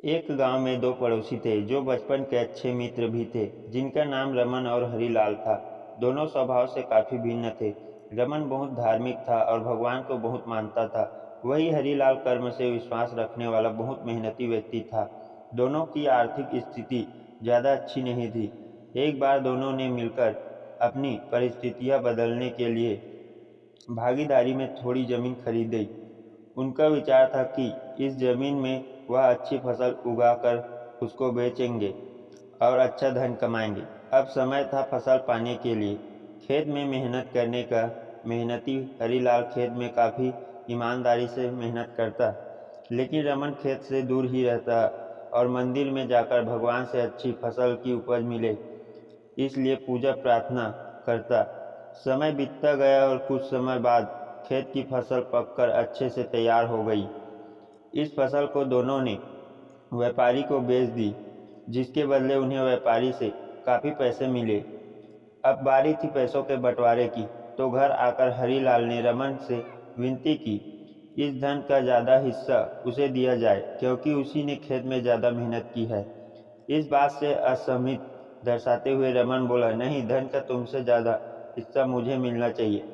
एक गांव में दो पड़ोसी थे जो बचपन के अच्छे मित्र भी थे, जिनका नाम रमन और हरिलाल था। दोनों स्वभाव से काफी भिन्न थे। रमन बहुत धार्मिक था और भगवान को बहुत मानता था। वही हरिलाल कर्म से विश्वास रखने वाला बहुत मेहनती व्यक्ति था। दोनों की आर्थिक स्थिति ज्यादा अच्छी नहीं थी। एक बार दोनों ने मिलकर अपनी परिस्थितियां बदलने के लिए भागीदारी में थोड़ी जमीन खरीदी। उनका विचार था कि इस जमीन में वह अच्छी फसल उगाकर उसको बेचेंगे और अच्छा धन कमाएंगे। अब समय था फसल पाने के लिए। खेत में मेहनत करने का। मेहनती हरिलाल खेत में काफ़ी ईमानदारी से मेहनत करता, लेकिन रमन खेत से दूर ही रहता और मंदिर में जाकर भगवान से अच्छी फसल की उपज मिले इसलिए पूजा प्रार्थना करता। समय बीतता गया और कुछ समय बाद खेत की फसल पककर अच्छे से तैयार हो गई। इस फसल को दोनों ने व्यापारी को बेच दी, जिसके बदले उन्हें व्यापारी से काफ़ी पैसे मिले। अब बारी थी पैसों के बंटवारे की, तो घर आकर हरिलाल ने रमन से विनती की इस धन का ज़्यादा हिस्सा उसे दिया जाए, क्योंकि उसी ने खेत में ज़्यादा मेहनत की है। इस बात से असहमति दर्शाते हुए रमन बोला, नहीं, धन का तुमसे ज़्यादा हिस्सा मुझे मिलना चाहिए,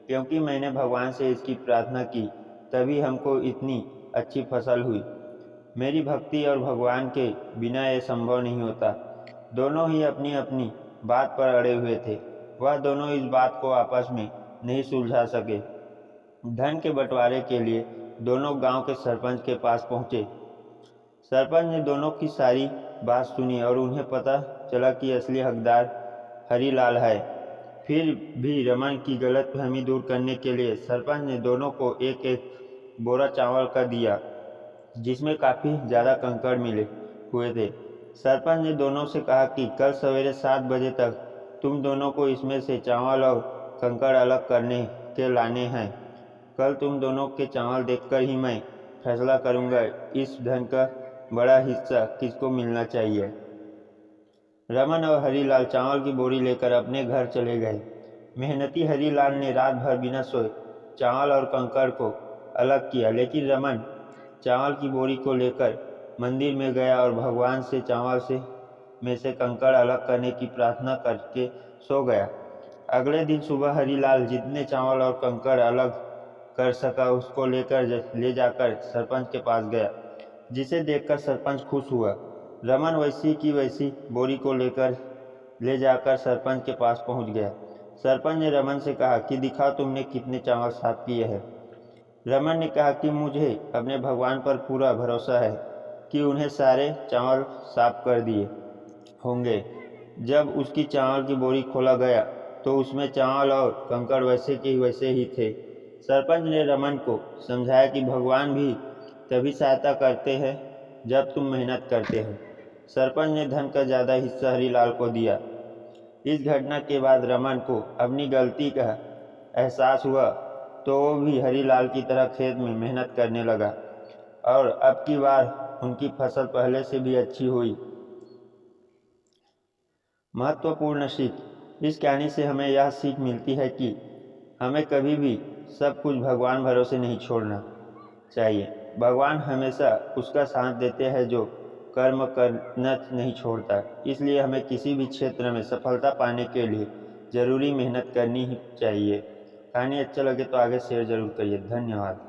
क्योंकि मैंने भगवान से इसकी प्रार्थना की, तभी हमको इतनी अच्छी फसल हुई। मेरी भक्ति और भगवान के बिना यह संभव नहीं होता। दोनों ही अपनी अपनी बात पर अड़े हुए थे। वह दोनों इस बात को आपस में नहीं सुलझा सके। धन के बंटवारे के लिए दोनों गांव के सरपंच के पास पहुंचे। सरपंच ने दोनों की सारी बात सुनी और उन्हें पता चला कि असली हकदार हरिलाल है। फिर भी रमन की गलतफहमी दूर करने के लिए सरपंच ने दोनों को एक एक बोरा चावल का दिया, जिसमें काफ़ी ज़्यादा कंकड़ मिले हुए थे। सरपंच ने दोनों से कहा कि कल सवेरे 7 बजे तक तुम दोनों को इसमें से चावल और कंकड़ अलग करने के लाने हैं। कल तुम दोनों के चावल देखकर ही मैं फैसला करूंगा इस धन का बड़ा हिस्सा किसको मिलना चाहिए। रमन और हरिलाल चावल की बोरी लेकर अपने घर चले गए। मेहनती हरिलाल ने रात भर बिना सोए चावल और कंकड़ को अलग किया, लेकिन रमन चावल की बोरी को लेकर मंदिर में गया और भगवान से चावल में से कंकड़ अलग करने की प्रार्थना करके सो गया। अगले दिन सुबह हरिलाल जितने चावल और कंकड़ अलग कर सका उसको ले जाकर सरपंच के पास गया, जिसे देखकर सरपंच खुश हुआ। रमन वैसी की वैसी बोरी को ले जाकर सरपंच के पास पहुंच गया। सरपंच ने रमन से कहा कि दिखाओ तुमने कितने चावल साफ किए हैं। रमन ने कहा कि मुझे अपने भगवान पर पूरा भरोसा है कि उन्हें सारे चावल साफ कर दिए होंगे। जब उसकी चावल की बोरी खोला गया तो उसमें चावल और कंकड़ वैसे के वैसे ही थे। सरपंच ने रमन को समझाया कि भगवान भी तभी सहायता करते हैं जब तुम मेहनत करते हो। सरपंच ने धन का ज़्यादा हिस्सा हरिलाल को दिया। इस घटना के बाद रमन को अपनी गलती का एहसास हुआ, तो वो भी हरिलाल की तरह खेत में मेहनत करने लगा और अब की बार उनकी फसल पहले से भी अच्छी हुई। महत्वपूर्ण सीख। इस कहानी से हमें यह सीख मिलती है कि हमें कभी भी सब कुछ भगवान भरोसे नहीं छोड़ना चाहिए। भगवान हमेशा उसका साथ देते हैं जो कर्म करना नहीं छोड़ता। इसलिए हमें किसी भी क्षेत्र में सफलता पाने के लिए ज़रूरी मेहनत करनी ही चाहिए। कहानी अच्छा लगे तो आगे शेयर जरूर करिए। धन्यवाद।